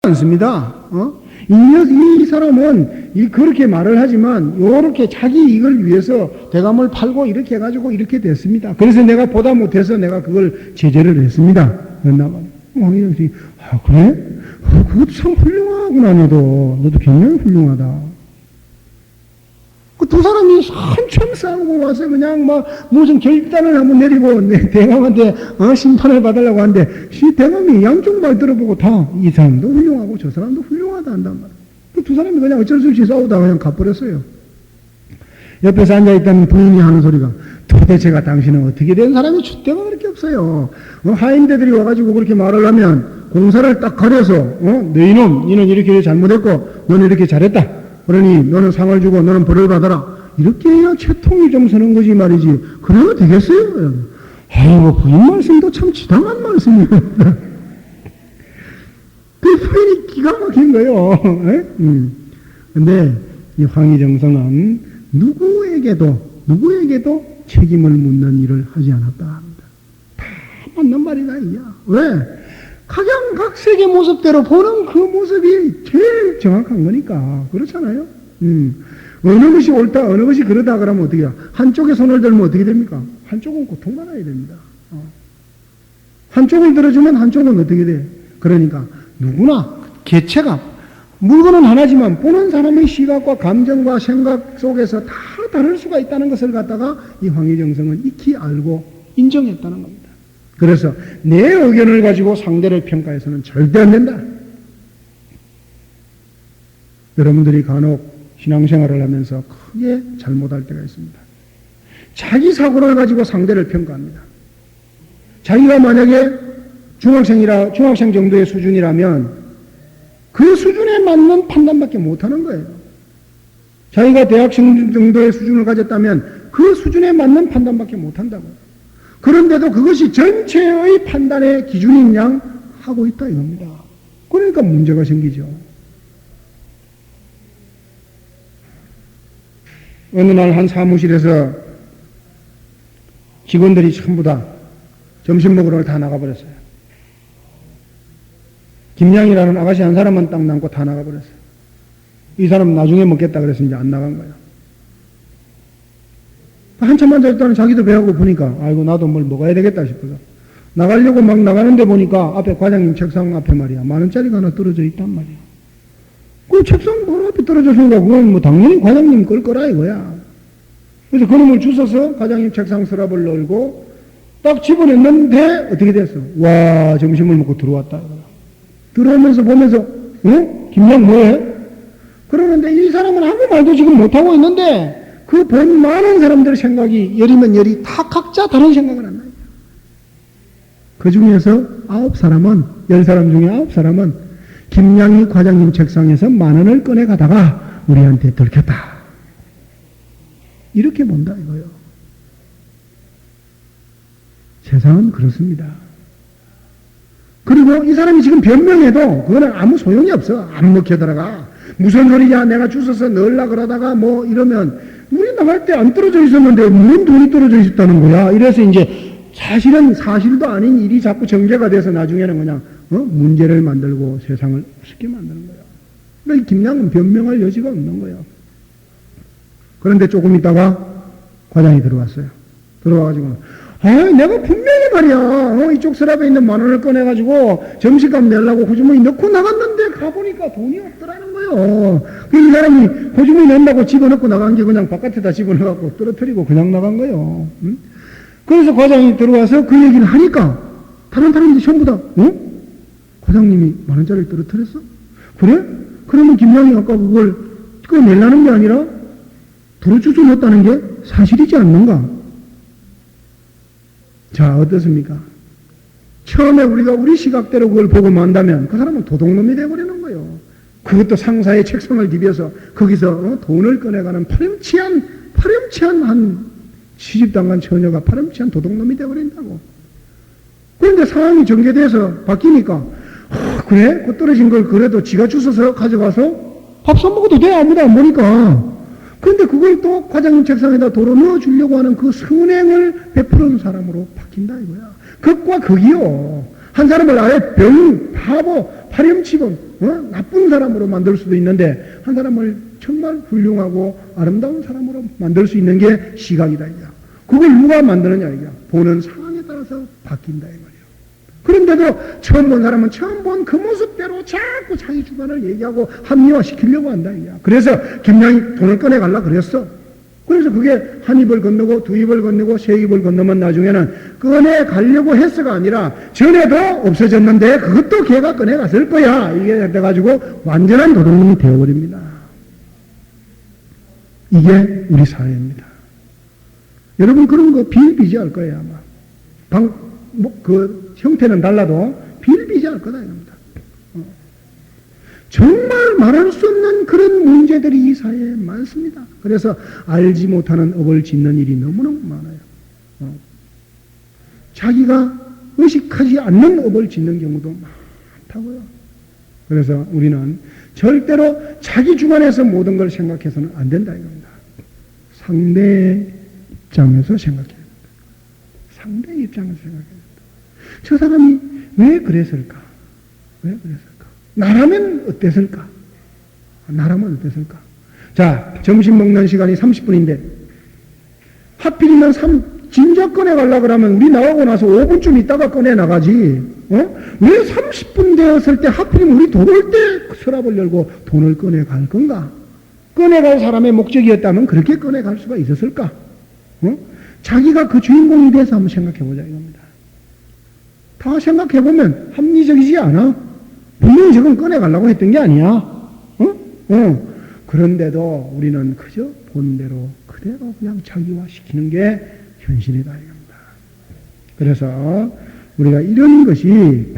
않습니다. 이 사람은 그렇게 말을 하지만 요렇게 자기 이익을 위해서 대감을 팔고 이렇게 해가지고 이렇게 됐습니다. 그래서 내가 보다 못해서 내가 그걸 제재를 했습니다. 그랬나 봐요. 황희정이 그래? 그것도 참 훌륭하구나. 너도 굉장히 훌륭하다. 그 두 사람이 한참 싸우고 와서 그냥 무슨 결단을 한번 내리고 대감한테 심판을 받으려고 하는데 대감이 양쪽 말 들어보고 다 이 사람도 훌륭하고 저 사람도 훌륭하다 한단 말이에요. 그 두 사람이 그냥 어쩔 수 없이 싸우다가 그냥 가버렸어요. 옆에서 앉아있다는 부인이 하는 소리가 도대체가 당신은 어떻게 된 사람이 줏대가 그렇게 없어요. 하인대들이 와가지고 그렇게 말을 하면 공사를 딱 가려서 너희놈 니는 이렇게 잘못했고 너는 이렇게 잘했다. 그러니 너는 상을 주고 너는 벌을 받아라. 이렇게 해야 채통이 좀 서는 거지 말이지. 그러면 되겠어요? 아이고 부인 말씀도 참 지당한 말씀이에요. 그 부인이 기가 막힌 거예요. 근데 이 황희정성은 누구에게도 책임을 묻는 일을 하지 않았다 합니다. 다 맞는 말이다 이야. 왜? 각색의 모습대로 보는 그 모습이 제일 정확한 거니까. 그렇잖아요? 어느 것이 옳다, 어느 것이 그러다 그러면 어떻게 해요? 한쪽에 손을 들면 어떻게 됩니까? 한쪽은 고통받아야 됩니다. 한쪽을 들어주면 한쪽은 어떻게 돼? 그러니까 누구나 개체가 물건은 하나지만 보는 사람의 시각과 감정과 생각 속에서 다 다를 수가 있다는 것을 갖다가 이 황희정성은 익히 알고 인정했다는 겁니다. 그래서 내 의견을 가지고 상대를 평가해서는 절대 안 된다. 여러분들이 간혹 신앙생활을 하면서 크게 잘못할 때가 있습니다. 자기 사고를 가지고 상대를 평가합니다. 자기가 만약에 중학생 정도의 수준이라면 그 수준에 맞는 판단밖에 못하는 거예요. 자기가 대학생 정도의 수준을 가졌다면 그 수준에 맞는 판단밖에 못한다고요. 그런데도 그것이 전체의 판단의 기준인 양 하고 있다 이겁니다. 그러니까 문제가 생기죠. 어느 날 한 사무실에서 직원들이 전부 다 점심 먹으러 다 나가버렸어요. 김양이라는 아가씨 한 사람만 딱 남고 다 나가버렸어요. 이 사람 나중에 먹겠다 그래서 이제 안 나간 거예요. 한참 앉아있다는 자기도 배하고 보니까 아이고 나도 뭘 먹어야 되겠다 싶어서 나가려고 막 나가는데 보니까 앞에 과장님 책상 앞에 말이야 10,000원짜리가 하나 떨어져 있단 말이야. 그 책상 바로 앞에 떨어져 있으니까 그건 당연히 과장님 걸 거라 이거야. 그래서 그놈을 주워서 과장님 책상 서랍을 열고 딱 집어냈는데 어떻게 됐어? 와 점심을 먹고 들어왔다. 들어오면서 보면서 김양 뭐해? 그러는데 이 사람은 아무 말도 지금 못하고 있는데 그 본 많은 사람들의 생각이 열이면 열이 다 각자 다른 생각을 한다. 그 중에서 10사람 중에 9사람은 김양희 과장님 책상에서 10,000원을 꺼내 가다가 우리한테 들켰다. 이렇게 본다 이거요. 세상은 그렇습니다. 그리고 이 사람이 지금 변명해도 그거는 아무 소용이 없어. 안 먹혀 들어가. 무슨 소리냐 내가 주워서 넣으려고 그러다가 뭐 이러면 우리 나갈 때 안 떨어져 있었는데 무슨 돈이 떨어져 있었다는 거야. 이래서 이제 사실은 사실도 아닌 일이 자꾸 전개가 돼서 나중에는 그냥 문제를 만들고 세상을 우습게 만드는 거야. 그러니까 김양은 변명할 여지가 없는 거예요. 그런데 조금 있다가 과장이 들어왔어요. 들어와가지고 내가 분명히 말이야 이쪽 서랍에 있는 10,000원을 꺼내가지고 점심값 내려고 고주머니 넣고 나갔는데 가보니까 돈이 없더라는 거예요. 이 사람이 고주머니 넣는다고 집어넣고 나간 게 그냥 바깥에다 집어넣어갖고 떨어뜨리고 그냥 나간 거예요. 응? 그래서 과장이 들어와서 그 얘기를 하니까 다른 사람들이 전부 다 과장님이 10,000원짜리를 떨어뜨렸어? 그래? 그러면 김양이 아까 그걸 꺼내려는 게 아니라 도로주소 넣었다는 게 사실이지 않는가? 자, 어떻습니까? 처음에 우리가 우리 시각대로 그걸 보고 만다면 그 사람은 도둑놈이 되어버리는 거예요. 그것도 상사의 책상을 디벼서 거기서 돈을 꺼내가는 파렴치한 한 시집당한 처녀가 파렴치한 도둑놈이 되어버린다고. 그런데 상황이 전개돼서 바뀌니까 그래? 그 떨어진 걸 그래도 지가 주워서 가져가서 밥 사먹어도 돼. 아무도 안 보니까. 그런데 그걸 또 과장님 책상에다 도로 넣어주려고 하는 그 선행을 베푸는 사람으로 바뀐다 이거야. 극과 극이요. 한 사람을 아예 바보 파렴치고 나쁜 사람으로 만들 수도 있는데 한 사람을 정말 훌륭하고 아름다운 사람으로 만들 수 있는 게 시각이다 이거야. 그걸 누가 만드느냐 이거야. 보는 상황에 따라서 바뀐다 이 말이야. 그런데도 처음 본 사람은 처음 본 그 모습대로 자꾸 자기 주관을 얘기하고 합리화시키려고 한다 이거야. 그래서 김양이 돈을 꺼내갈라 그랬어. 그래서 그게 한 입을 건너고 두 입을 건너고 세 입을 건너면 나중에는 꺼내가려고 했어가 아니라 전에도 없어졌는데 그것도 걔가 꺼내갔을 거야. 이게 돼가지고 완전한 도둑놈이 되어버립니다. 이게 우리 사회입니다. 여러분 그런 거 비일비재할 거예요 아마. 그 형태는 달라도 비일비재할 거다 이겁니다. 정말 말할 수 없는 그런 문제들이 이 사회에 많습니다. 그래서 알지 못하는 업을 짓는 일이 너무너무 많아요. 자기가 의식하지 않는 업을 짓는 경우도 많다고요. 그래서 우리는 절대로 자기 주관에서 모든 걸 생각해서는 안 된다 이겁니다. 상대의 입장에서 생각해야 된다. 상대의 입장에서 생각해야 된다. 저 사람이 왜 그랬을까? 왜 그랬을까? 나라면 어땠을까? 나라면 어땠을까? 자, 점심 먹는 시간이 30분인데 하필이면 진작 꺼내가려고 그러면 우리 나오고 나서 5분쯤 있다가 꺼내나가지. 왜 30분 되었을 때 하필이면 우리 들어올 때 서랍을 열고 돈을 꺼내갈 건가? 꺼내갈 사람의 목적이었다면 그렇게 꺼내갈 수가 있었을까? 자기가 그 주인공이 돼서 한번 생각해보자 이겁니다. 다 생각해보면 합리적이지 않아? 분명히 저건 꺼내가려고 했던 게 아니야. 그런데도 우리는 그저 본대로 그대로 그냥 자기화시키는 게 현실이다 이겁니다. 그래서 우리가 이런 것이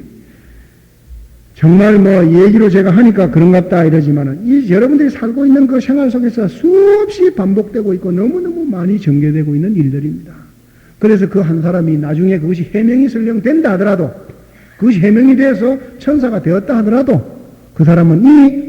정말 얘기로 제가 하니까 그런갑다 이러지만은 여러분들이 살고 있는 그 생활 속에서 수없이 반복되고 있고 너무너무 많이 전개되고 있는 일들입니다. 그래서 그 한 사람이 나중에 그것이 해명이 설령 된다 하더라도 그것이 해명이 돼서 천사가 되었다 하더라도 그 사람은 이미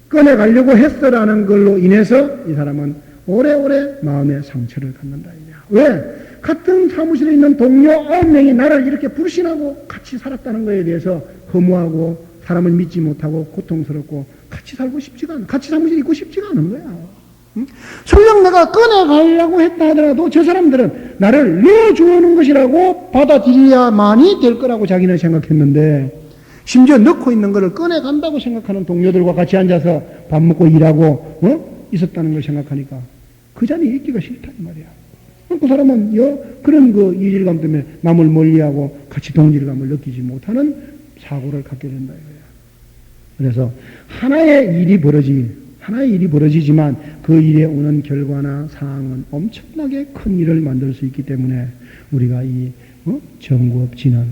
꺼내가려고 했어라는 걸로 인해서 이 사람은 오래오래 마음의 상처를 갖는다. 왜? 같은 사무실에 있는 동료 9명이 나를 이렇게 불신하고 같이 살았다는 것에 대해서 허무하고 사람을 믿지 못하고 고통스럽고 같이 살고 싶지가 않아. 같이 사무실에 있고 싶지가 않은 거야. 설령 내가 꺼내가려고 했다 하더라도 저 사람들은 나를 넣어주는 것이라고 받아들여야만이 될 거라고 자기는 생각했는데 심지어 넣고 있는 것을 꺼내간다고 생각하는 동료들과 같이 앉아서 밥 먹고 일하고 있었다는 걸 생각하니까 그 자리에 있기가 싫다 이 말이야. 그 사람은 그런 그 이질감 때문에 남을 멀리하고 같이 동질감을 느끼지 못하는 사고를 갖게 된다 이거야. 그래서 하나의 일이 벌어지지만 그 일에 오는 결과나 상황은 엄청나게 큰 일을 만들 수 있기 때문에 우리가 이 정구업 지는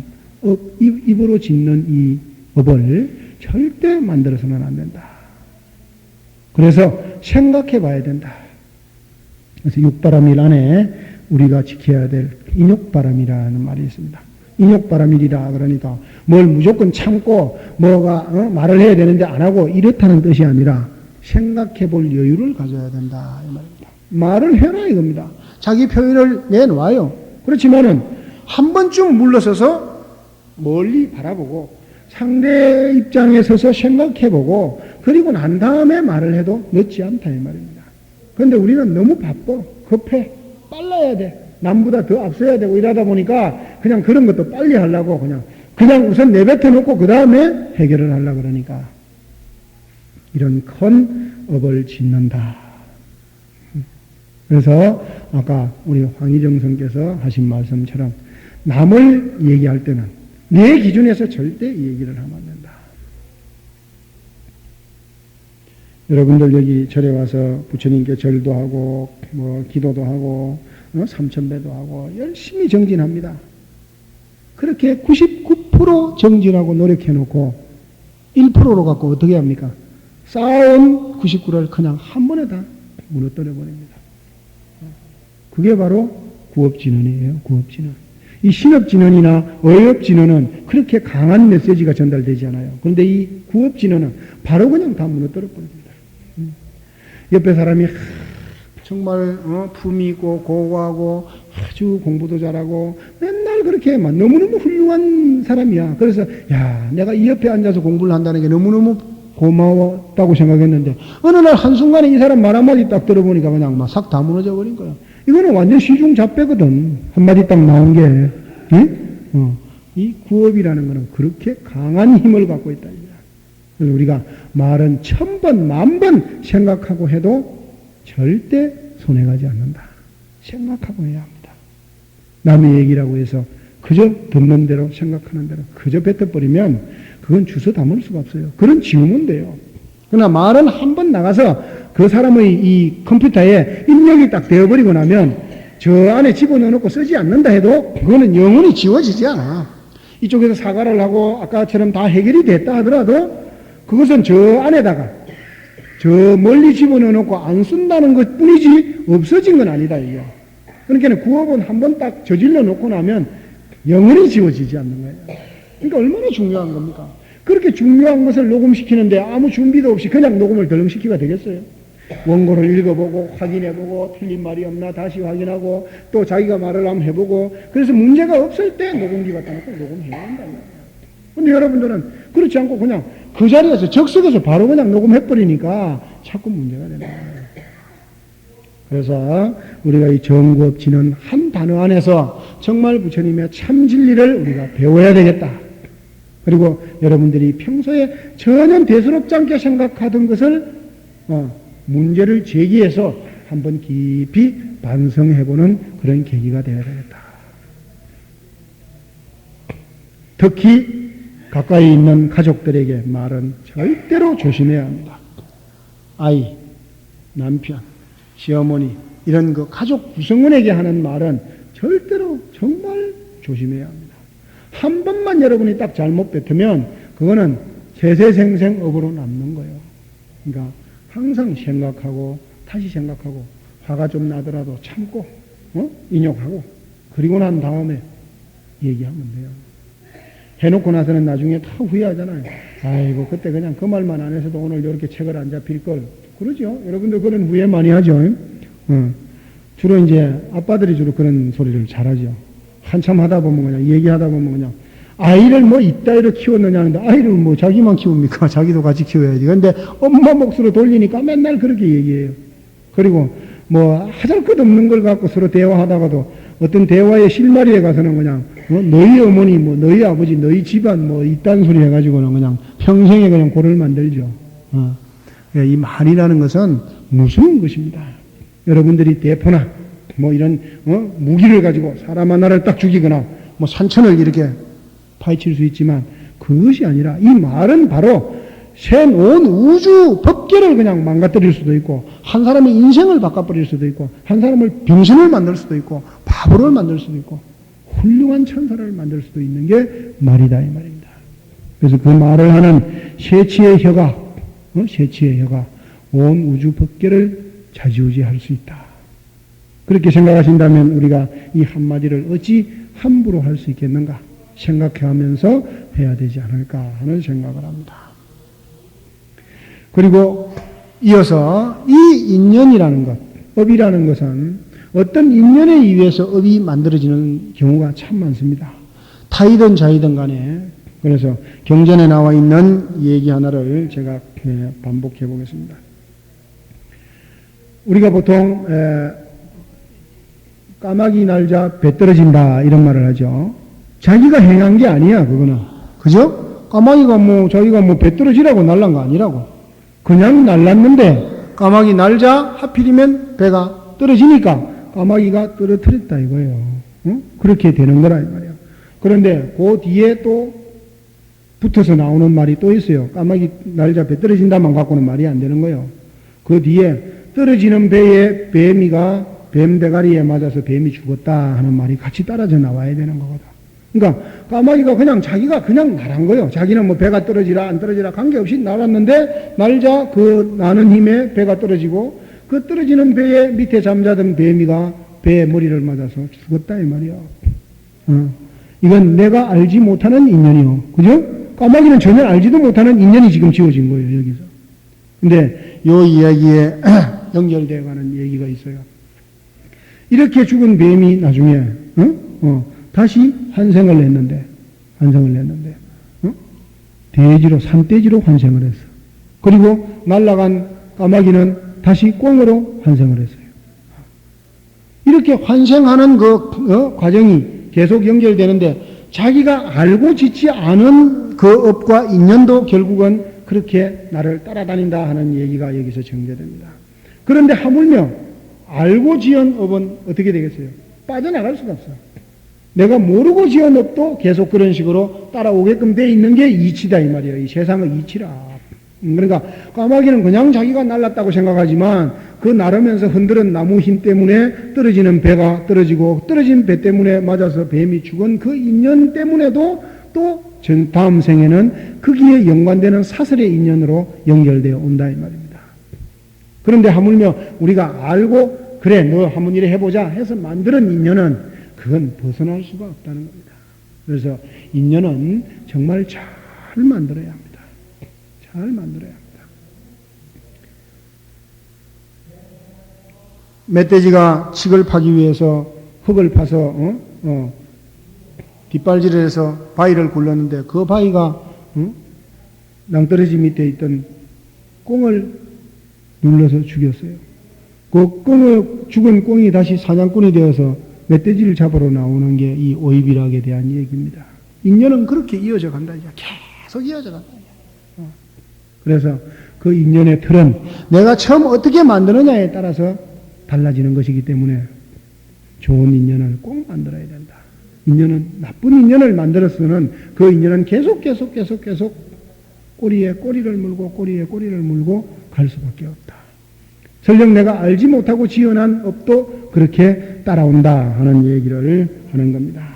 입으로 짓는 이 업을 절대 만들어서는 안 된다. 그래서 생각해 봐야 된다. 그래서 육바람일 안에 우리가 지켜야 될 인욕바람이라는 말이 있습니다. 인욕바람일이라 그러니까 뭘 무조건 참고 말을 해야 되는데 안 하고 이렇다는 뜻이 아니라 생각해 볼 여유를 가져야 된다 이 말입니다. 말을 해라 이겁니다. 자기 표현을 내놓아요. 그렇지만은 한 번쯤 물러서서 멀리 바라보고 상대의 입장에 서서 생각해보고 그리고 난 다음에 말을 해도 늦지 않다 이 말입니다. 그런데 우리는 너무 바빠, 급해, 빨라야 돼, 남보다 더 앞서야 되고 이러다 보니까 그냥 그런 것도 빨리 하려고 그냥 우선 내뱉어 놓고 그 다음에 해결을 하려고 그러니까 이런 큰 업을 짓는다. 그래서 아까 우리 황희정 선께서 하신 말씀처럼 남을 얘기할 때는 내 기준에서 절대 얘기를 하면 안 된다. 여러분들 여기 절에 와서 부처님께 절도 하고 기도도 하고 삼천배도 하고 열심히 정진합니다. 그렇게 99% 정진하고 노력해놓고 1%로 갖고 어떻게 합니까? 쌓아온 99를 그냥 한 번에 다 무너뜨려 버립니다. 그게 바로 구업진언이에요. 구업진언. 이 신업진언이나 어업진언은 그렇게 강한 메시지가 전달되지 않아요. 그런데 이 구업진언은 바로 그냥 다 무너뜨려 버립니다. 옆에 사람이 정말 품이 있고 고고하고 아주 공부도 잘하고 맨날 정말 그렇게 너무너무 훌륭한 사람이야. 그래서 내가 이 옆에 앉아서 공부를 한다는 게 너무너무 고마웠다고 생각했는데 어느 날 한순간에 이 사람 말 한마디 딱 들어보니까 그냥 막 싹 다 무너져 버린 거야. 이거는 완전 시중잡배거든. 한마디 딱 나온 게. 응? 이 구업이라는 거는 그렇게 강한 힘을 갖고 있다. 그래서 우리가 말은 1000번, 10,000번 생각하고 해도 절대 손해가지 않는다. 생각하고 해야 합니다. 남의 얘기라고 해서 그저 듣는 대로 생각하는 대로 그저 뱉어버리면 그건 주워 담을 수가 없어요. 그런 지우면 돼요. 그러나 말은 한 번 나가서 그 사람의 이 컴퓨터에 입력이 딱 되어버리고 나면 저 안에 집어넣어놓고 쓰지 않는다 해도 그거는 영원히 지워지지 않아. 이쪽에서 사과를 하고 아까처럼 다 해결이 됐다 하더라도 그것은 저 안에다가 저 멀리 집어넣어놓고 안 쓴다는 것 뿐이지 없어진 건 아니다 이게. 그러니까 구업은 한 번 딱 저질러 놓고 나면 영원히 지워지지 않는 거예요. 그러니까 얼마나 중요한 겁니까? 그렇게 중요한 것을 녹음시키는데 아무 준비도 없이 그냥 녹음을 덜렁시키가 되겠어요? 원고를 읽어보고 확인해보고 틀린 말이 없나 다시 확인하고 또 자기가 말을 한번 해보고 그래서 문제가 없을 때 녹음기 갖다 놓고 녹음해야 한다. 근데 여러분들은 그렇지 않고 그냥 그 자리에서 적석에서 바로 그냥 녹음해버리니까 자꾸 문제가 되는 거예요. 그래서 우리가 이 정구업지는 한 단어 안에서 정말 부처님의 참 진리를 우리가 배워야 되겠다. 그리고 여러분들이 평소에 전혀 대수롭지 않게 생각하던 것을 문제를 제기해서 한번 깊이 반성해보는 그런 계기가 되어야 되겠다. 특히 가까이 있는 가족들에게 말은 절대로 조심해야 합니다. 아이, 남편, 시어머니 이런 그 가족 구성원에게 하는 말은 절대로 정말 조심해야 합니다. 한 번만 여러분이 딱 잘못 뱉으면 그거는 세세생생 업으로 남는 거예요. 그러니까 항상 생각하고 다시 생각하고 화가 좀 나더라도 참고 인욕하고 그리고 난 다음에 얘기하면 돼요. 해놓고 나서는 나중에 다 후회하잖아요. 아이고 그때 그냥 그 말만 안 했어도 오늘 이렇게 책을 안 잡힐걸. 그러죠. 여러분들 그런 후회 많이 하죠. 주로 이제 아빠들이 주로 그런 소리를 잘하죠. 한참 하다 보면 그냥 얘기하다 보면 그냥 아이를 뭐 이따위로 키웠느냐 하는데 아이를 뭐 자기만 키웁니까? 자기도 같이 키워야지. 근데 엄마 몫으로 돌리니까 맨날 그렇게 얘기해요. 그리고 뭐 하잘 것 없는 걸 갖고 서로 대화하다가도 어떤 대화의 실마리에 가서는 그냥 너희 어머니 뭐 너희 아버지 너희 집안 뭐 이딴 소리 해가지고는 그냥 평생에 그냥 고를 만들죠. 이 말이라는 것은 무서운 것입니다. 여러분들이 대포나 뭐 이런 무기를 가지고 사람 하나를 딱 죽이거나 뭐 산천을 이렇게 파헤칠 수 있지만 그것이 아니라 이 말은 바로 온 우주 법계를 그냥 망가뜨릴 수도 있고 한 사람의 인생을 바꿔버릴 수도 있고 한 사람을 병신을 만들 수도 있고 바보를 만들 수도 있고 훌륭한 천사를 만들 수도 있는 게 말이다 이 말입니다. 그래서 그 말을 하는 세치의 혀가 온 우주 법계를 좌지우지할 수 있다. 그렇게 생각하신다면 우리가 이 한마디를 어찌 함부로 할 수 있겠는가 생각하면서 해야 되지 않을까 하는 생각을 합니다. 그리고 이어서 이 인연이라는 것, 업이라는 것은 어떤 인연에 의해서 업이 만들어지는 경우가 참 많습니다. 타이든 자이든 간에. 그래서 경전에 나와 있는 얘기 하나를 제가 반복해 보겠습니다. 우리가 보통 까마귀 날자 배 떨어진다 이런 말을 하죠. 자기가 행한 게 아니야 그거는. 그죠? 까마귀가 자기가 배 떨어지라고 날란 거 아니라고. 그냥 날랐는데 까마귀 날자 하필이면 배가 떨어지니까 까마귀가 떨어뜨렸다 이거예요. 그렇게 되는 거라 이 말이에요. 그런데 그 뒤에 또 붙어서 나오는 말이 또 있어요. 까마귀 날자 배 떨어진다만 갖고는 말이 안 되는 거예요. 그 뒤에 떨어지는 배에 뱀 대가리에 맞아서 뱀이 죽었다 하는 말이 같이 따라져 나와야 되는 거거든. 그러니까 까마귀가 그냥 자기가 그냥 날한 거예요. 자기는 배가 떨어지라 안 떨어지라 관계없이 날았는데 날자 그 나는 힘에 배가 떨어지고 그 떨어지는 배에 밑에 잠자던 뱀이가 배에 머리를 맞아서 죽었다 이 말이야. 이건 내가 알지 못하는 인연이요. 그죠? 까마귀는 전혀 알지도 못하는 인연이 지금 지어진 거예요 여기서. 근데 요 이야기에 연결되어 가는 얘기가 있어요. 이렇게 죽은 뱀이 나중에 다시 환생을 했는데, 어? 돼지로, 산돼지로 환생을 했어. 그리고 날아간 까마귀는 다시 꿩으로 환생을 했어요. 이렇게 환생하는 그 과정이 계속 연결되는데 자기가 알고 짓지 않은 그 업과 인연도 결국은 그렇게 나를 따라다닌다 하는 얘기가 여기서 전개됩니다. 그런데 하물며 알고 지은 업은 어떻게 되겠어요? 빠져나갈 수가 없어. 내가 모르고 지은 업도 계속 그런 식으로 따라오게끔 돼 있는 게 이치다 이 말이에요. 이 세상의 이치라. 그러니까 까마귀는 그냥 자기가 날랐다고 생각하지만 그 날으면서 흔들은 나무 힘 때문에 떨어지는 배가 떨어지고 떨어진 배 때문에 맞아서 뱀이 죽은 그 인연 때문에도 또 다음 생에는 거기에 연관되는 사슬의 인연으로 연결되어 온다 이 말입니다. 그런데 하물며 우리가 알고 그래 너 한번 이래 해보자 해서 만드는 인연은 그건 벗어날 수가 없다는 겁니다. 그래서 인연은 정말 잘 만들어야 합니다. 잘 만들어야 합니다. 멧돼지가 칡을 파기 위해서 흙을 파서 뒷발질을 해서 바위를 굴렀는데 그 바위가 낭떠러지 밑에 있던 꿩을 눌러서 죽였어요. 그 죽은 꿩이 다시 사냥꾼이 되어서 멧돼지를 잡으러 나오는 게 이 오이비락에 대한 얘기입니다. 인연은 그렇게 이어져 간다. 계속 이어져 간다. 그래서 그 인연의 틀은 내가 처음 어떻게 만드느냐에 따라서 달라지는 것이기 때문에 좋은 인연을 꼭 만들어야 된다. 인연은 나쁜 인연을 만들어서는 그 인연은 계속 꼬리에 꼬리를 물고 갈 수밖에 없다. 설령 내가 알지 못하고 지어난 업도 그렇게 따라온다 하는 얘기를 하는 겁니다.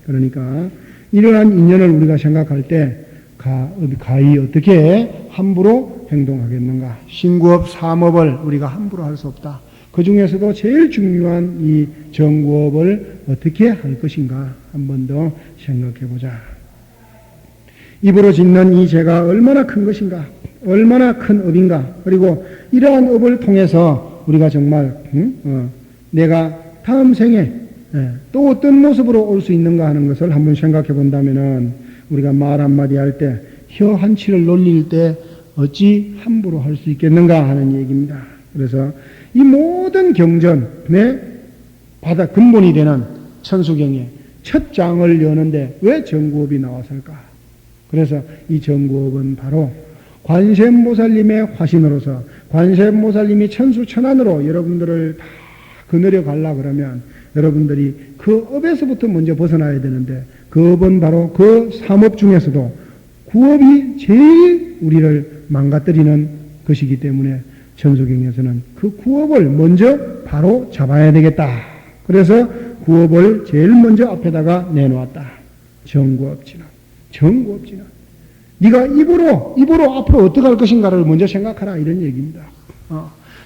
그러니까 이러한 인연을 우리가 생각할 때 가히 어떻게 함부로 행동하겠는가. 신구업, 삼업을 우리가 함부로 할 수 없다. 그 중에서도 제일 중요한 이 정구업을 어떻게 할 것인가 한 번 더 생각해 보자. 입으로 짓는 이 죄가 얼마나 큰 것인가, 얼마나 큰 업인가, 그리고 이러한 업을 통해서 우리가 정말 내가 다음 생에 또 어떤 모습으로 올 수 있는가 하는 것을 한번 생각해 본다면은 우리가 말 한마디 할 때 혀 한치를 놀릴 때 어찌 함부로 할 수 있겠는가 하는 얘기입니다. 그래서 이 모든 경전의 근본이 되는 천수경의 첫 장을 여는데 왜 정구업이 나왔을까? 그래서 이 정구업은 바로 관세음보살님의 화신으로서 관세음보살님이 천수천안으로 여러분들을 다 거느려 가려 그러면 여러분들이 그 업에서부터 먼저 벗어나야 되는데 그 업은 바로 그 삼업 중에서도 구업이 제일 우리를 망가뜨리는 것이기 때문에 천수경에서는 그 구업을 먼저 바로 잡아야 되겠다. 그래서 구업을 제일 먼저 앞에다가 내놓았다. 정구업진은. 네가 입으로 앞으로 어떻게 할 것인가를 먼저 생각하라 이런 얘기입니다.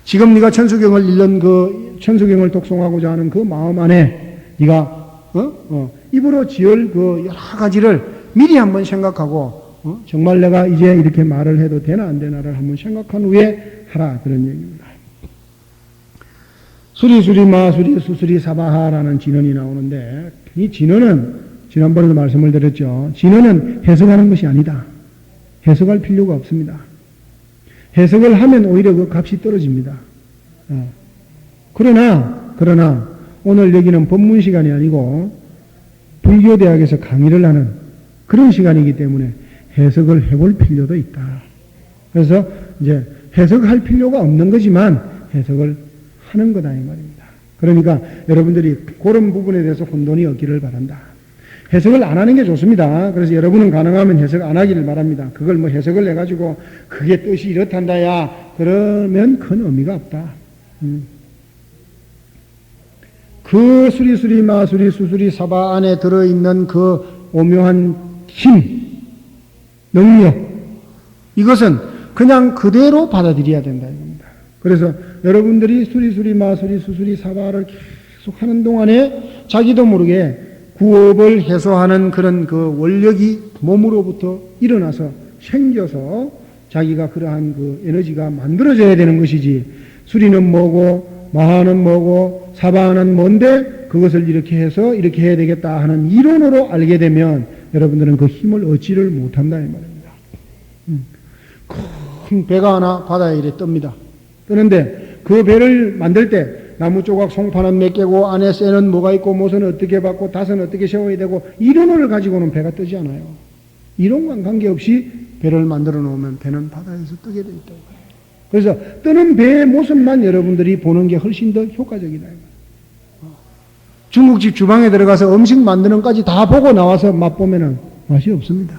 지금 네가 천수경을 읽는 그 천수경을 독송하고자 하는 그 마음 안에 네가 입으로 지을 그 여러 가지를 미리 한번 생각하고 정말 내가 이제 이렇게 말을 해도 되나 안 되나를 한번 생각한 후에 하라 그런 얘기입니다. 수리수리 마수리 수수리 사바하라는 진언이 나오는데 이 진언은 지난번에도 말씀을 드렸죠. 진언은 해석하는 것이 아니다. 해석할 필요가 없습니다. 해석을 하면 오히려 그 값이 떨어집니다. 그러나 오늘 여기는 법문 시간이 아니고 불교대학에서 강의를 하는 그런 시간이기 때문에 해석을 해볼 필요도 있다. 그래서 이제 해석할 필요가 없는 거지만 해석을 하는 거다 이 말입니다. 그러니까 여러분들이 그런 부분에 대해서 혼돈이 없기를 바란다. 해석을 안 하는 게 좋습니다. 그래서 여러분은 가능하면 해석 안 하기를 바랍니다. 그걸 뭐 해석을 해가지고 그게 뜻이 이렇단다야 그러면 큰 의미가 없다. 그 수리수리 마수리 수수리 사바 안에 들어있는 그 오묘한 힘, 능력 이것은 그냥 그대로 받아들여야 된다 이겁니다. 그래서 여러분들이 수리수리 마수리 수수리 사바를 계속 하는 동안에 자기도 모르게 구업을 해소하는 그런 그 원력이 몸으로부터 일어나서 생겨서 자기가 그러한 그 에너지가 만들어져야 되는 것이지 수리는 뭐고 마하는 뭐고 사바는 뭔데 그것을 이렇게 해서 이렇게 해야 되겠다 하는 이론으로 알게 되면 여러분들은 그 힘을 얻지를 못한다 이 말입니다. 큰 배가 하나 바다에 이래 뜹니다. 뜨는데 그 배를 만들 때 나무 조각 송파는 몇 개고 안에 쇠는 뭐가 있고 못은 어떻게 받고 닷은 어떻게 세워야 되고 이론을 가지고는 배가 뜨지 않아요. 이론과 관계없이 배를 만들어 놓으면 배는 바다에서 뜨게 돼 있다고 해요. 그래서 뜨는 배의 모습만 여러분들이 보는 게 훨씬 더 효과적이다. 중국집 주방에 들어가서 음식 만드는 것까지 다 보고 나와서 맛보면은 맛이 없습니다.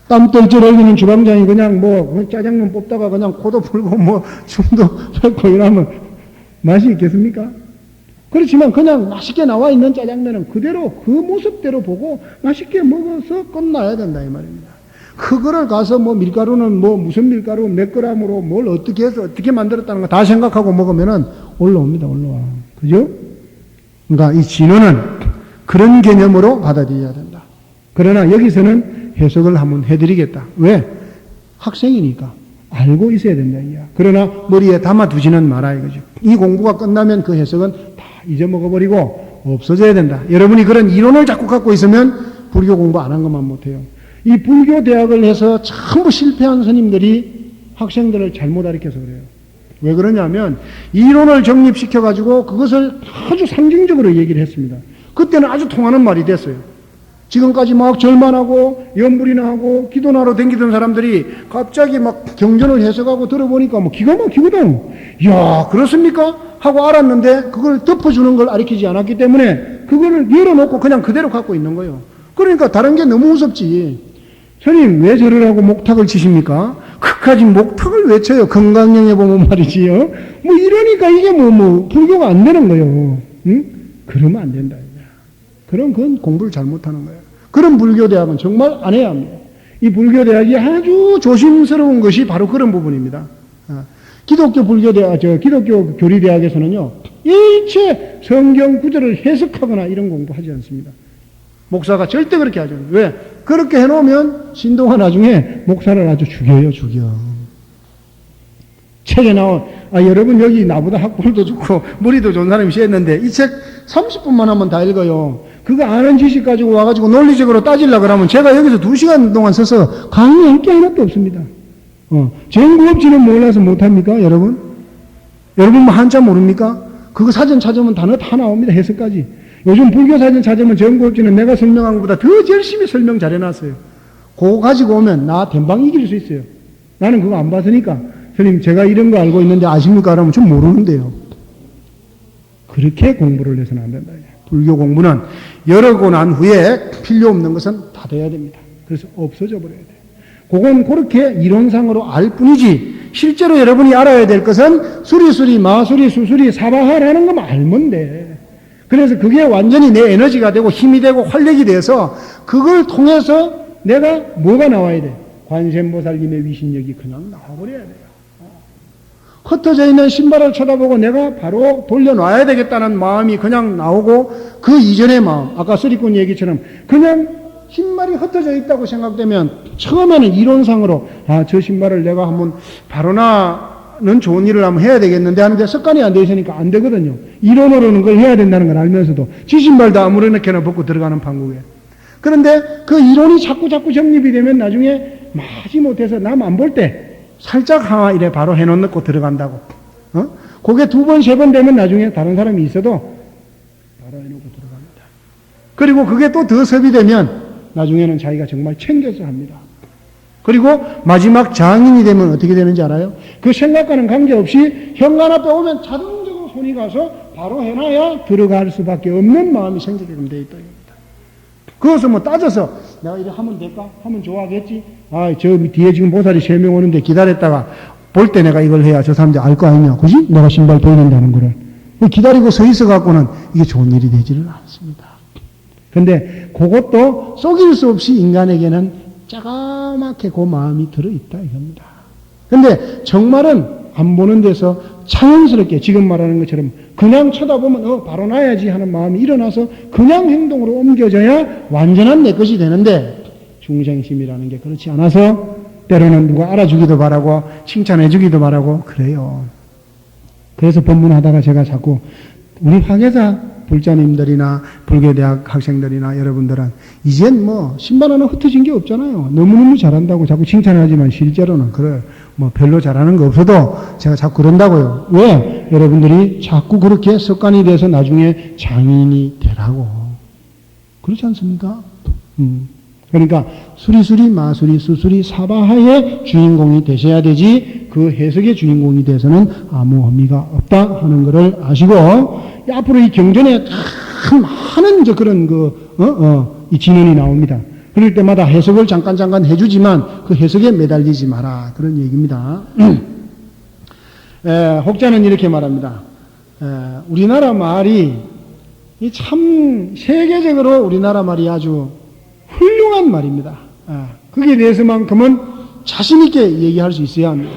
땀 떨쩔 흘리는 주방장이 그냥 뭐 짜장면 뽑다가 그냥 코도 풀고 뭐 춤도 췄고 이러면 맛이 있겠습니까? 그렇지만 그냥 맛있게 나와 있는 짜장면은 그대로 그 모습대로 보고 맛있게 먹어서 끝나야 된다 이 말입니다. 그거를 가서 뭐 밀가루는 뭐 무슨 밀가루 몇 그램으로 뭘 어떻게 해서 어떻게 만들었다는 거 다 생각하고 먹으면은 올라옵니다. 올라와. 그죠? 그러니까 이 진언은 그런 개념으로 받아들여야 된다. 그러나 여기서는 해석을 한번 해드리겠다. 왜? 학생이니까 알고 있어야 된다. 이야. 그러나 머리에 담아두지는 마라 이거죠. 이 공부가 끝나면 그 해석은 다 잊어먹어버리고 없어져야 된다. 여러분이 그런 이론을 자꾸 갖고 있으면 불교 공부 안 한 것만 못해요. 이 불교 대학을 해서 전부 실패한 스님들이 학생들을 잘못 가르쳐서 그래요. 왜 그러냐면 이론을 정립시켜가지고 그것을 아주 상징적으로 얘기를 했습니다. 그때는 아주 통하는 말이 됐어요. 지금까지 막 절만 하고 염불이나 하고 기도나 하러 댕기던 사람들이 갑자기 막 경전을 해석하고 들어보니까 뭐 기가 막히거든. 이야 그렇습니까? 하고 알았는데 그걸 덮어주는 걸 가르치지 않았기 때문에 그거를 열어놓고 그냥 그대로 갖고 있는 거예요. 그러니까 다른 게 너무 무섭지. 스님 왜 절을 하고 목탁을 치십니까? 그까지 목탁을 왜 쳐요? 건강령에 보면 말이지요. 뭐 이러니까 이게 뭐 불교가 안 되는 거예요. 응? 그러면 안 된다. 그럼 그건 공부를 잘못하는 거예요. 그런 불교대학은 정말 안 해야 합니다. 이 불교대학이 아주 조심스러운 것이 바로 그런 부분입니다. 기독교 불교대학, 기독교 교리대학에서는요, 일체 성경 구절을 해석하거나 이런 공부 하지 않습니다. 목사가 절대 그렇게 하지 않아요. 왜? 그렇게 해놓으면 신도가 나중에 목사를 아주 죽여요, 죽여. 책에 나온, 여러분 여기 나보다 학벌도 좋고 머리도 좋은 사람이 시했는데 이 책 30분만 하면 다 읽어요. 그거 아는 지식 가지고 와가지고 논리적으로 따지려고 그러면 제가 여기서 2시간 동안 서서 강의할 게 하나도 없습니다. 전구업지는 몰라서 못합니까, 여러분? 여러분 뭐 한자 모릅니까? 그거 사전 찾으면 단어 다 나옵니다, 해석까지. 요즘 불교 사전 찾으면 전구업지는 내가 설명한 것보다 더 열심히 설명 잘 해놨어요. 그거 가지고 오면 나 대박 이길 수 있어요. 나는 그거 안 봤으니까. 선생님, 제가 이런 거 알고 있는데 아십니까? 그러면 좀 모르는데요. 그렇게 공부를 해서는 안 된다. 불교 공부는 열어고 난 후에 필요 없는 것은 다 돼야 됩니다. 그래서 없어져 버려야 돼요. 그건 그렇게 이론상으로 알 뿐이지 실제로 여러분이 알아야 될 것은 수리수리, 마수리, 수수리, 사바하라는 것만 알면 돼. 그래서 그게 완전히 내 에너지가 되고 힘이 되고 활력이 돼서 그걸 통해서 내가 뭐가 나와야 돼? 관세음보살님의 위신력이 그냥 나와버려야 돼요. 흩어져 있는 신발을 쳐다보고 내가 바로 돌려놔야 되겠다는 마음이 그냥 나오고 그 이전의 마음, 아까 쓰리꾼 얘기처럼 그냥 신발이 흩어져 있다고 생각되면 처음에는 이론상으로 저 신발을 내가 한번 바로나는 좋은 일을 한번 해야 되겠는데 하는데 습관이 안 돼 있으니까 안 되거든요. 이론으로는 그걸 해야 된다는 걸 알면서도 지 신발도 아무렇게나 벗고 들어가는 판국에. 그런데 그 이론이 자꾸 정립이 되면 나중에 마지못해서 남 안 볼 때 살짝 하나 이래 바로 해놓고 들어간다고. 그게 2번, 3번 되면 나중에 다른 사람이 있어도 바로 해놓고 들어갑니다. 그리고 그게 또 더 섭이되면 나중에는 자기가 정말 챙겨서 합니다. 그리고 마지막 장인이 되면 어떻게 되는지 알아요? 그 생각과는 관계없이 현관 앞에 오면 자동적으로 손이 가서 바로 해놔야 들어갈 수밖에 없는 마음이 생기게끔 되어 있다. 그것을 뭐 따져서 내가 이래 하면 될까? 하면 좋아하겠지? 저 뒤에 지금 보살이 3명 오는데 기다렸다가 볼 때 내가 이걸 해야 저 사람들 알 거 아니냐? 그지? 내가 신발 보이는다는 거를. 기다리고 서 있어 갖고는 이게 좋은 일이 되지를 않습니다. 근데 그것도 속일 수 없이 인간에게는 짜가맣게 그 마음이 들어있다 이겁니다. 근데 정말은 안 보는 데서 자연스럽게 지금 말하는 것처럼 그냥 쳐다보면 바로 놔야지 하는 마음이 일어나서 그냥 행동으로 옮겨져야 완전한 내 것이 되는데 중생심이라는 게 그렇지 않아서 때로는 누가 알아주기도 바라고 칭찬해주기도 바라고 그래요. 그래서 법문하다가 제가 자꾸 우리 화계자 불자님들이나 불교대학 학생들이나 여러분들은 이젠 뭐 신발 하나 흩어진 게 없잖아요. 너무너무 잘한다고 자꾸 칭찬하지만 실제로는 그래 뭐 별로 잘하는 거 없어도 제가 자꾸 그런다고요. 왜? 여러분들이 자꾸 그렇게 습관이 돼서 나중에 장인이 되라고. 그렇지 않습니까? 그러니까 수리수리 마수리 수수리 사바하의 주인공이 되셔야 되지 그 해석의 주인공이 돼서는 아무 의미가 없다 하는 것을 아시고 앞으로 이 경전에 참 많은 그런 이 진언이 나옵니다. 그럴 때마다 해석을 잠깐 해주지만 그 해석에 매달리지 마라 그런 얘기입니다. 혹자는 이렇게 말합니다. 우리나라 말이 참 세계적으로 우리나라 말이 아주 훌륭한 말입니다. 거기에 대해서만큼은 자신있게 얘기할 수 있어야 합니다.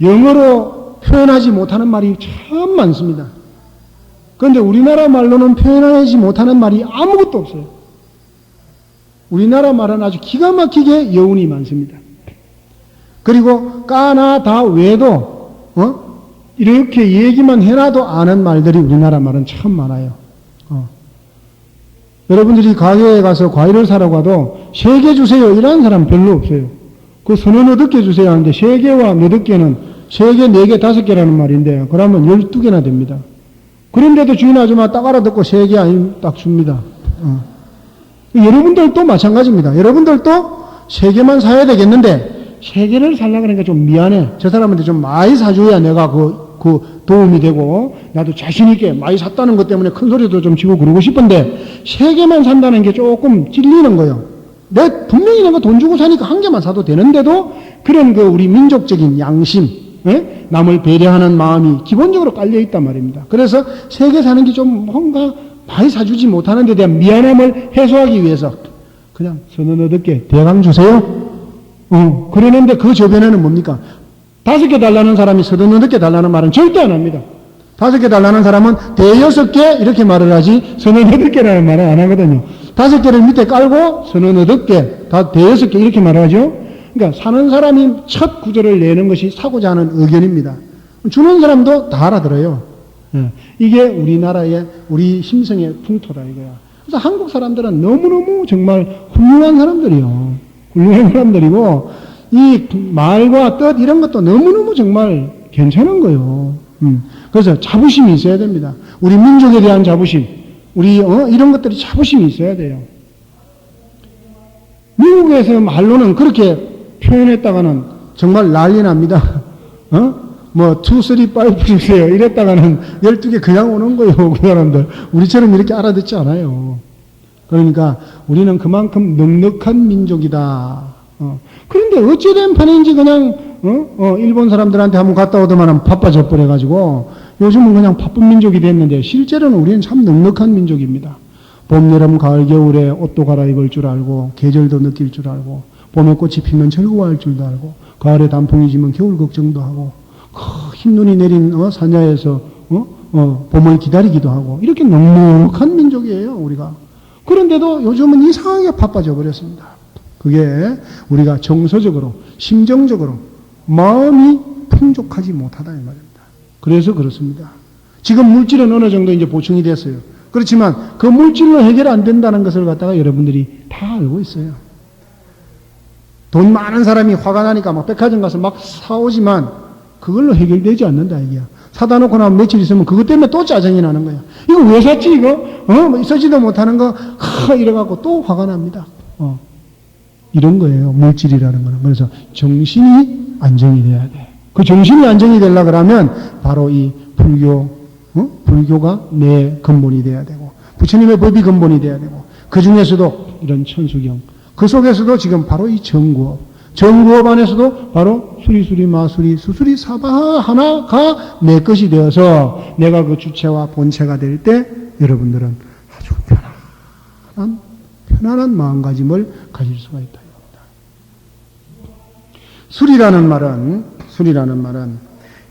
영어로 표현하지 못하는 말이 참 많습니다. 그런데 우리나라 말로는 표현하지 못하는 말이 아무것도 없어요. 우리나라 말은 아주 기가 막히게 여운이 많습니다. 그리고 까나 다 외에도 이렇게 얘기만 해놔도 아는 말들이 우리나라 말은 참 많아요. 여러분들이 가게에 가서 과일을 사러 가도 3개 주세요 이라는 사람 별로 없어요. 그 서너 몇 개 주세요 하는데 3개와 몇 개는 3개, 4개, 5개라는 말인데 그러면 12개나 됩니다. 그런데도 주인 아줌마 딱 알아듣고 3개 아니면 딱 줍니다. 여러분들도 마찬가지입니다. 여러분들도 3개만 사야 되겠는데 3개를 살려고 하니까 좀 미안해. 저 사람한테 좀 많이 사줘야 내가 그 도움이 되고 나도 자신있게 많이 샀다는 것 때문에 큰 소리도 좀 치고 그러고 싶은데 3개만 산다는 게 조금 찔리는 거예요. 분명히 내가 돈 주고 사니까 1개만 사도 되는데도 그런 우리 민족적인 양심, 남을 배려하는 마음이 기본적으로 깔려있단 말입니다. 그래서 3개 사는 게 좀 뭔가 많이 사주지 못하는 데 대한 미안함을 해소하기 위해서 그냥 서너 8개 대강 주세요. 그러는데 그 저변에는 뭡니까? 5개 달라는 사람이 서너 8개 달라는 말은 절대 안 합니다. 5개 달라는 사람은 대여섯 개 이렇게 말을 하지 서너 8개라는 말은 안 하거든요. 5개를 밑에 깔고 서너 8개, 다 대여섯 개 이렇게 말을 하죠. 그러니까 사는 사람이 첫 구절을 내는 것이 사고자 하는 의견입니다. 주는 사람도 다 알아들어요. 이게 우리나라의 우리 심성의 풍토다 이거야. 그래서 한국 사람들은 너무너무 정말 훌륭한 사람들이요. 훌륭한 사람들이고 이 말과 뜻 이런 것도 너무너무 정말 괜찮은 거예요. 그래서 자부심이 있어야 됩니다. 우리 민족에 대한 자부심, 우리 이런 것들이 자부심이 있어야 돼요. 미국에서 말로는 그렇게 표현했다가는 정말 난리 납니다. 뭐 2, 3, 5 주세요 이랬다가는 12개 그냥 오는 거예요. 그 사람들 우리처럼 이렇게 알아듣지 않아요. 그러니까 우리는 그만큼 넉넉한 민족이다. 그런데 어찌된 판인지 그냥 일본 사람들한테 한번 갔다 오더만은 바빠져 버려가지고 요즘은 그냥 바쁜 민족이 됐는데 실제로는 우리는 참 넉넉한 민족입니다. 봄, 여름, 가을, 겨울에 옷도 갈아입을 줄 알고 계절도 느낄 줄 알고 봄에 꽃이 피면 즐거워할 줄도 알고 가을에 단풍이 지면 겨울 걱정도 하고 흰눈이 내린 산야에서 봄을 기다리기도 하고 이렇게 넉넉한 민족이에요 우리가. 그런데도 요즘은 이상하게 바빠져 버렸습니다. 그게 우리가 정서적으로 심정적으로 마음이 풍족하지 못하다 이 말입니다. 그래서 그렇습니다. 지금 물질은 어느 정도 이제 보충이 됐어요. 그렇지만 그 물질로 해결 안 된다는 것을 갖다가 여러분들이 다 알고 있어요. 돈 많은 사람이 화가 나니까 막 백화점 가서 막 사오지만 그걸로 해결되지 않는다 이게야. 사다 놓고 나면 며칠 있으면 그것 때문에 또 짜증이 나는 거야. 이거 왜 샀지 이거? 쓰지도 못하는 거 이래갖고 또 화가 납니다. 이런 거예요. 물질이라는 거는. 그래서 정신이 안정이 돼야 돼. 그 정신이 안정이 되려고 그러면 바로 이 불교가 내 근본이 돼야 되고 부처님의 법이 근본이 돼야 되고 그 중에서도 이런 천수경 그 속에서도 지금 바로 이 정구업 안에서도 바로 수리수리 마수리 수수리 사바 하나가 내 것이 되어서 내가 그 주체와 본체가 될 때 여러분들은 아주 편안한 마음가짐을 가질 수가 있다. 수리라는 말은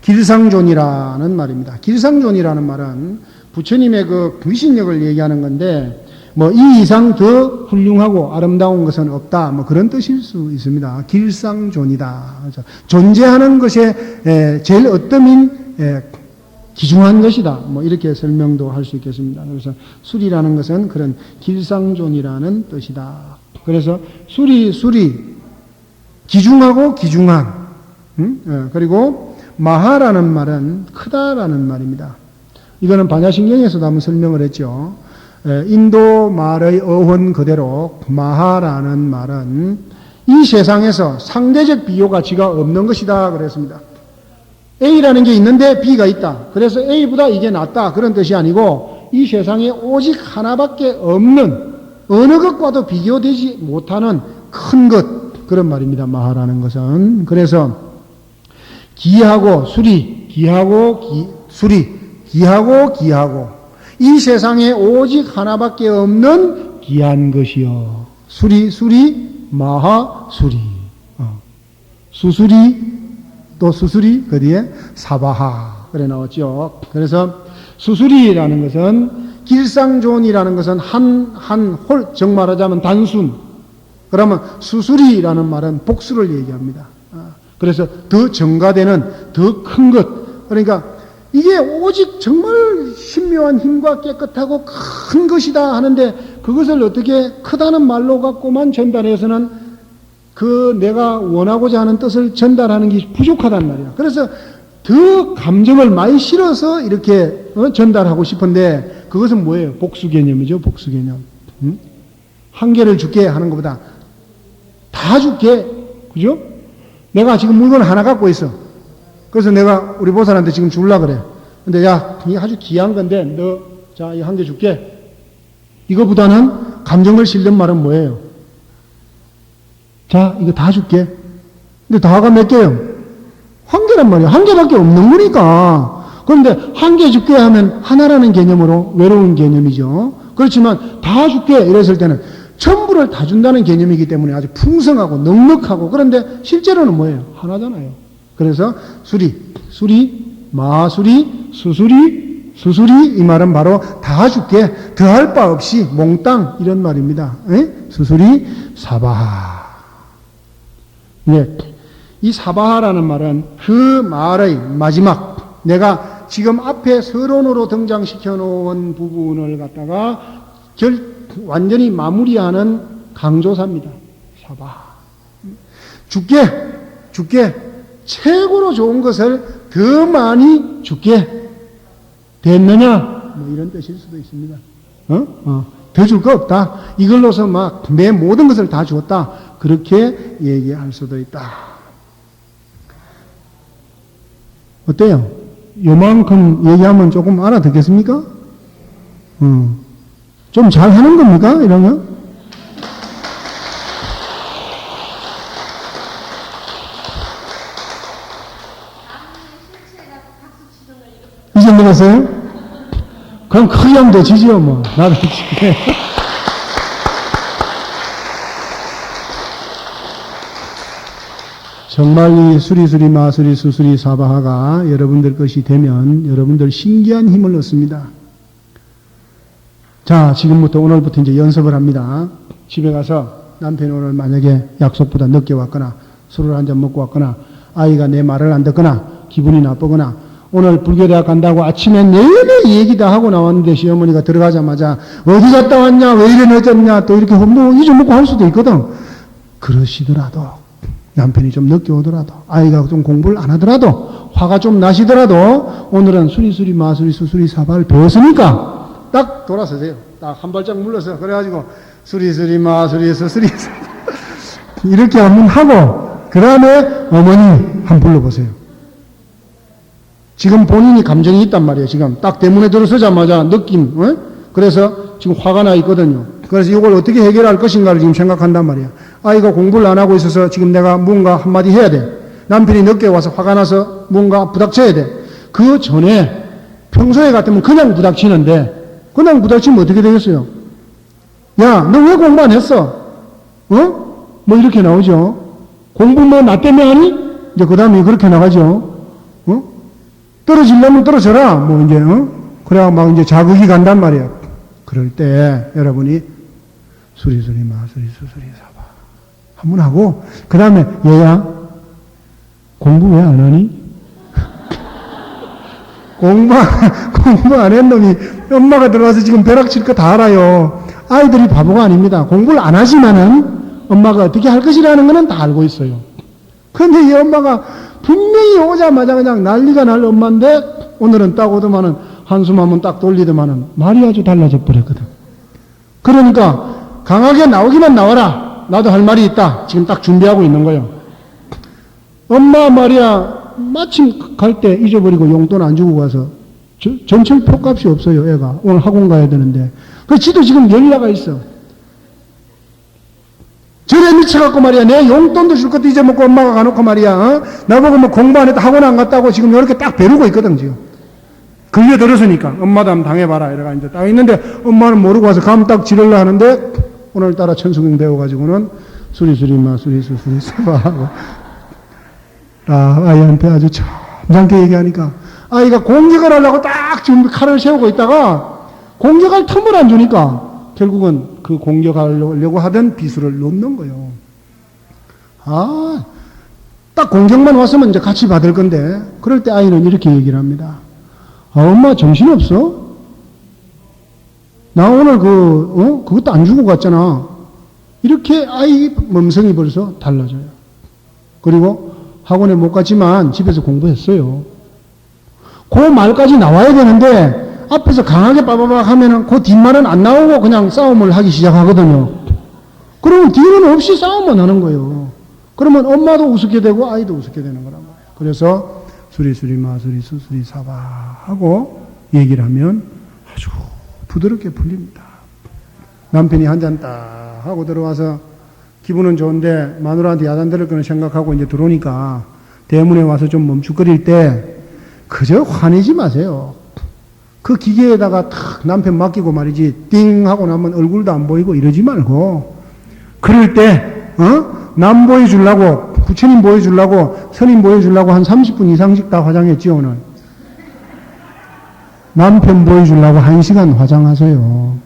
길상존이라는 말입니다. 길상존이라는 말은 부처님의 그 귀신력을 얘기하는 건데 뭐 이 이상 더 훌륭하고 아름다운 것은 없다. 뭐 그런 뜻일 수 있습니다. 길상존이다. 존재하는 것에 제일 어떠민 귀중한 것이다. 뭐 이렇게 설명도 할 수 있겠습니다. 그래서 수리라는 것은 그런 길상존이라는 뜻이다. 그래서 수리, 귀중하고 귀중한. 그리고 마하라는 말은 크다라는 말입니다. 이거는 반야신경에서도 한번 설명을 했죠. 인도 말의 어원 그대로 마하라는 말은 이 세상에서 상대적 비교가치가 없는 것이다 그랬습니다. A라는 게 있는데 B가 있다. 그래서 A보다 이게 낫다. 그런 뜻이 아니고 이 세상에 오직 하나밖에 없는 어느 것과도 비교되지 못하는 큰 것. 그런 말입니다. 마하라는 것은. 그래서 기하고 수리, 기하고 이 세상에 오직 하나밖에 없는 귀한 것이요. 수리, 마하, 수리. 수수리, 또 수수리, 그 뒤에 사바하. 그래 나왔죠. 그래서 수수리라는 것은 길상존이라는 것은 정말하자면 단순. 그러면 수수리라는 말은 복수를 얘기합니다. 그래서 더 증가되는 더 큰 것. 그러니까 이게 오직 정말 신묘한 힘과 깨끗하고 큰 것이다 하는데 그것을 어떻게 크다는 말로 갖고만 전달해서는 그 내가 원하고자 하는 뜻을 전달하는 게 부족하단 말이야. 그래서 더 감정을 많이 실어서 이렇게 전달하고 싶은데 그것은 뭐예요? 복수 개념이죠. 복수 개념. 한 개를 줄게 하는 것보다 다 줄게. 그죠? 내가 지금 물건 하나 갖고 있어. 그래서 내가 우리 보살한테 지금 줄라 그래. 근데 야, 이게 아주 귀한 건데 너 자, 이 한 개 줄게. 이거보다는 감정을 실는 말은 뭐예요? 자, 이거 다 줄게. 근데 다가 몇 개요? 한 개란 말이야. 한 개밖에 없는 거니까. 그런데 한 개 줄게 하면 하나라는 개념으로 외로운 개념이죠. 그렇지만 다 줄게 이랬을 때는 전부를 다 준다는 개념이기 때문에 아주 풍성하고 넉넉하고 그런데 실제로는 뭐예요? 하나잖아요. 그래서 수리, 마수리, 수수리 이 말은 바로 다 줄게 더할 바 없이 몽땅 이런 말입니다. 수수리 사바하. 예, 이 사바하라는 말은 그 말의 마지막 내가 지금 앞에 서론으로 등장시켜 놓은 부분을 갖다가 완전히 마무리하는 강조사입니다. 사바하. 줄게 최고로 좋은 것을 더 많이 줄게 됐느냐? 뭐 이런 뜻일 수도 있습니다. 더 줄 거 없다. 이걸로서 막 내 모든 것을 다 주었다. 그렇게 얘기할 수도 있다. 어때요? 요만큼 얘기하면 조금 알아듣겠습니까? 좀 잘하는 겁니까? 이런 거? 이 정도 갔어요? 그럼 크게 하면 더 지지요, 뭐. 나도 지게. 정말 이 수리, 마수리, 수수리, 사바하가 여러분들 것이 되면 여러분들 신기한 힘을 얻습니다. 자, 지금부터 오늘부터 이제 연습을 합니다. 집에 가서 남편이 오늘 만약에 약속보다 늦게 왔거나 술을 한잔 먹고 왔거나 아이가 내 말을 안 듣거나 기분이 나쁘거나 오늘 불교대학 간다고 아침에 내내 얘기 다 하고 나왔는데 시어머니가 들어가자마자 어디 갔다 왔냐, 왜 이래 늦었냐, 또 이렇게 뭐 잊어먹고 할 수도 있거든. 그러시더라도 남편이 좀 늦게 오더라도 아이가 좀 공부를 안 하더라도 화가 좀 나시더라도 오늘은 수리, 마수리, 수수리, 사바를 배웠으니까 딱 돌아서세요. 딱 한 발짝 물러서 그래가지고 수리, 마수리, 수수리 이렇게 한번 하고 그 다음에 어머니 한번 불러보세요. 지금 본인이 감정이 있단 말이에요. 지금 딱 대문에 들어서자마자 느낌, 그래서 지금 화가 나 있거든요. 그래서 이걸 어떻게 해결할 것인가를 지금 생각한단 말이에요. 아이가 공부를 안 하고 있어서 지금 내가 뭔가 한마디 해야 돼. 남편이 늦게 와서 화가 나서 뭔가 부닥쳐야 돼. 그 전에 평소에 같으면 그냥 부닥치는데 그냥 부닥치면 어떻게 되겠어요? 야, 너 왜 공부 안 했어? 뭐 이렇게 나오죠. 공부 뭐 나 때문에 하니? 이제 그 다음에 그렇게 나가죠. 떨어지려면 떨어져라. 뭐 이제, 그래야 막 이제 자극이 간단 말이야. 그럴 때 여러분이 수리, 마수리, 수수리, 사바 한번 하고 그 다음에 얘야 공부 왜 안 하니? 공부 안 한 놈이 엄마가 들어와서 지금 벼락 칠 거 다 알아요. 아이들이 바보가 아닙니다. 공부를 안 하지만은 엄마가 어떻게 할 것이라는 거는 다 알고 있어요. 그런데 이 엄마가 분명히 오자마자 그냥 난리가 날 엄마인데 오늘은 딱 오더만은 한숨 한번 딱 돌리더만은 말이 아주 달라져 버렸거든. 그러니까 강하게 나오기만 나와라. 나도 할 말이 있다. 지금 딱 준비하고 있는 거예요. 엄마 말이야 마침 갈 때 잊어버리고 용돈 안 주고 가서 전철 표값이 없어요. 애가 오늘 학원 가야 되는데 그 지도 지금 열나가 있어. 저래 미쳐갖고 말이야 내 용돈도 줄 것도 잊어먹고 엄마가 가놓고 말이야 나보고 뭐 공부 안 했다 학원 안 갔다고 지금 이렇게 딱 배르고 있거든 지금. 걸려들었으니까 엄마도 한번 당해봐라 이래가 이제 딱 있는데 엄마는 모르고 와서 감 딱 지르려 하는데 오늘따라 천수경 배워가지고는 수리수리마 수리수수리 사바 하고 아이한테 아주 점잖게 얘기하니까 아이가 공격을 하려고 딱 지금 칼을 세우고 있다가 공격할 틈을 안 주니까 결국은 그 공격하려고 하던 비수를 놓는 거예요. 딱 공격만 왔으면 이제 같이 받을 건데 그럴 때 아이는 이렇게 얘기를 합니다. 엄마 정신없어? 나 오늘 그것도 안 주고 갔잖아. 이렇게 아이 몸성이 벌써 달라져요. 그리고 학원에 못 갔지만 집에서 공부했어요. 그 말까지 나와야 되는데 앞에서 강하게 빠바박 하면은 그 뒷말은 안 나오고 그냥 싸움을 하기 시작하거든요. 그러면 뒤는 없이 싸움만 하는 거예요. 그러면 엄마도 우습게 되고 아이도 우습게 되는 거란 말이에요. 그래서 수리수리마 수리수수리 사바 하고 얘기를 하면 아주 부드럽게 풀립니다. 남편이 한 잔 딱 하고 들어와서 기분은 좋은데 마누라한테 야단 들을 거는 생각하고 이제 들어오니까 대문에 와서 좀 멈칫거릴 때 그저 화내지 마세요. 그 기계에다가 탁 남편 맡기고 말이지 띵 하고 나면 얼굴도 안 보이고 이러지 말고 그럴 때 남 보여주려고 부처님 보여주려고 스님 보여주려고 한 30분 이상씩 다 화장했지 오늘. 남편 보여주려고 1시간 화장하세요.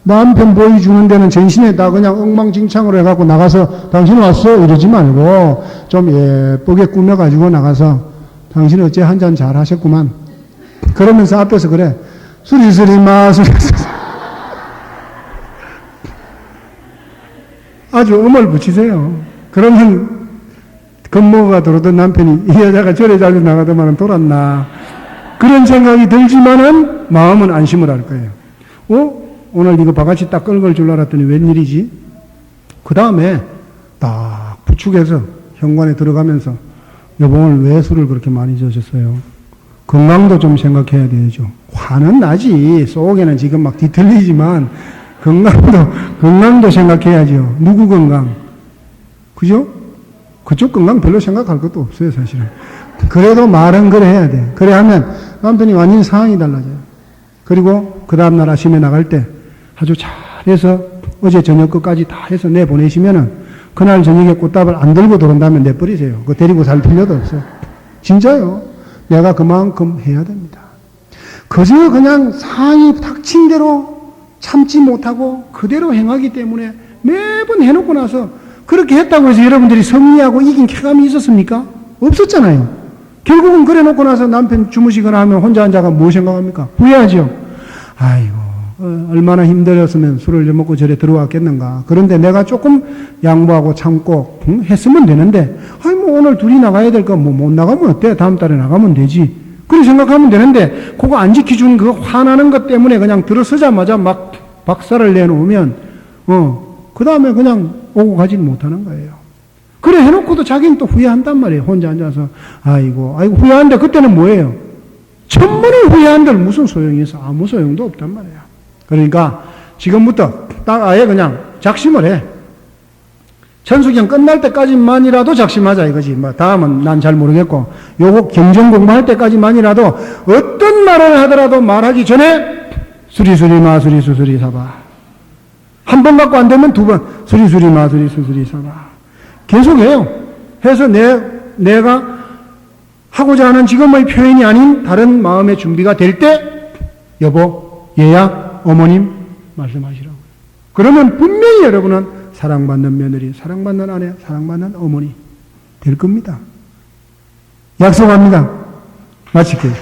남편 보여주는 데는 전신에 다 그냥 엉망진창으로 해갖고 나가서 당신 왔어? 이러지 말고 좀 예쁘게 꾸며가지고 나가서 당신 어째 한잔 잘 하셨구만. 그러면서 앞에서 그래. 수리수리마 수리수리. 아주 음을 붙이세요. 그러면 건모가 들어오던 남편이 이 여자가 저래 잘 나가더만은 돌았나. 그런 생각이 들지만은 마음은 안심을 할 거예요. 오늘 이거 바가지 딱 끌걸 줄 알았더니 웬일이지? 그 다음에 딱 부축해서 현관에 들어가면서 여보 오늘 왜 술을 그렇게 많이 드셨어요? 건강도 좀 생각해야 되죠. 화는 나지. 속에는 지금 막 뒤틀리지만 건강도 생각해야죠. 누구 건강? 그죠? 그쪽 건강 별로 생각할 것도 없어요, 사실은. 그래도 말은 그래 해야 돼. 그래 하면 남편이 완전히 상황이 달라져요. 그리고 그 다음날 아침에 나갈 때 아주 잘해서 어제 저녁 것까지 다 해서 내보내시면은 그날 저녁에 꽃다발 안 들고 들어온다면 내버리세요. 그거 데리고 살 필요도 없어요. 진짜요. 내가 그만큼 해야 됩니다. 그저 그냥 상황이 닥친 대로 참지 못하고 그대로 행하기 때문에 매번 해놓고 나서 그렇게 했다고 해서 여러분들이 승리하고 이긴 쾌감이 있었습니까? 없었잖아요. 결국은 그래 놓고 나서 남편 주무시거나 하면 혼자 앉아가 뭐 생각합니까? 후회하죠. 아이고 얼마나 힘들었으면 술을 먹고 저래 들어왔겠는가. 그런데 내가 조금 양보하고 참고 했으면 되는데 뭐 오늘 둘이 나가야 될 거 뭐 못 나가면 어때? 다음 달에 나가면 되지. 그렇게 생각하면 되는데 그거 안 지켜준 그 화나는 것 때문에 그냥 들어서자마자 막 박살을 내놓으면 그 다음에 그냥 오고 가지는 못하는 거예요. 그래 해놓고도 자기는 또 후회한단 말이에요. 혼자 앉아서 아이고 후회하는데 그때는 뭐예요? 천번을 후회한들 무슨 소용이 있어? 아무 소용도 없단 말이에요. 그러니까 지금부터 딱 아예 그냥 작심을 해. 천수경 끝날 때까지만이라도 작심하자 이거지. 뭐 다음은 난 잘 모르겠고 요거 경전 공부할 때까지만이라도 어떤 말을 하더라도 말하기 전에 수리수리마 수리수수리 사바. 한 번 갖고 안 되면 두 번 수리수리마 수리수수리 사바. 계속해요. 해서 내가 하고자 하는 지금의 표현이 아닌 다른 마음의 준비가 될 때 여보, 얘야, 어머님 말씀하시라고요. 그러면 분명히 여러분은 사랑받는 며느리, 사랑받는 아내, 사랑받는 어머니 될 겁니다. 약속합니다. 마칠게요.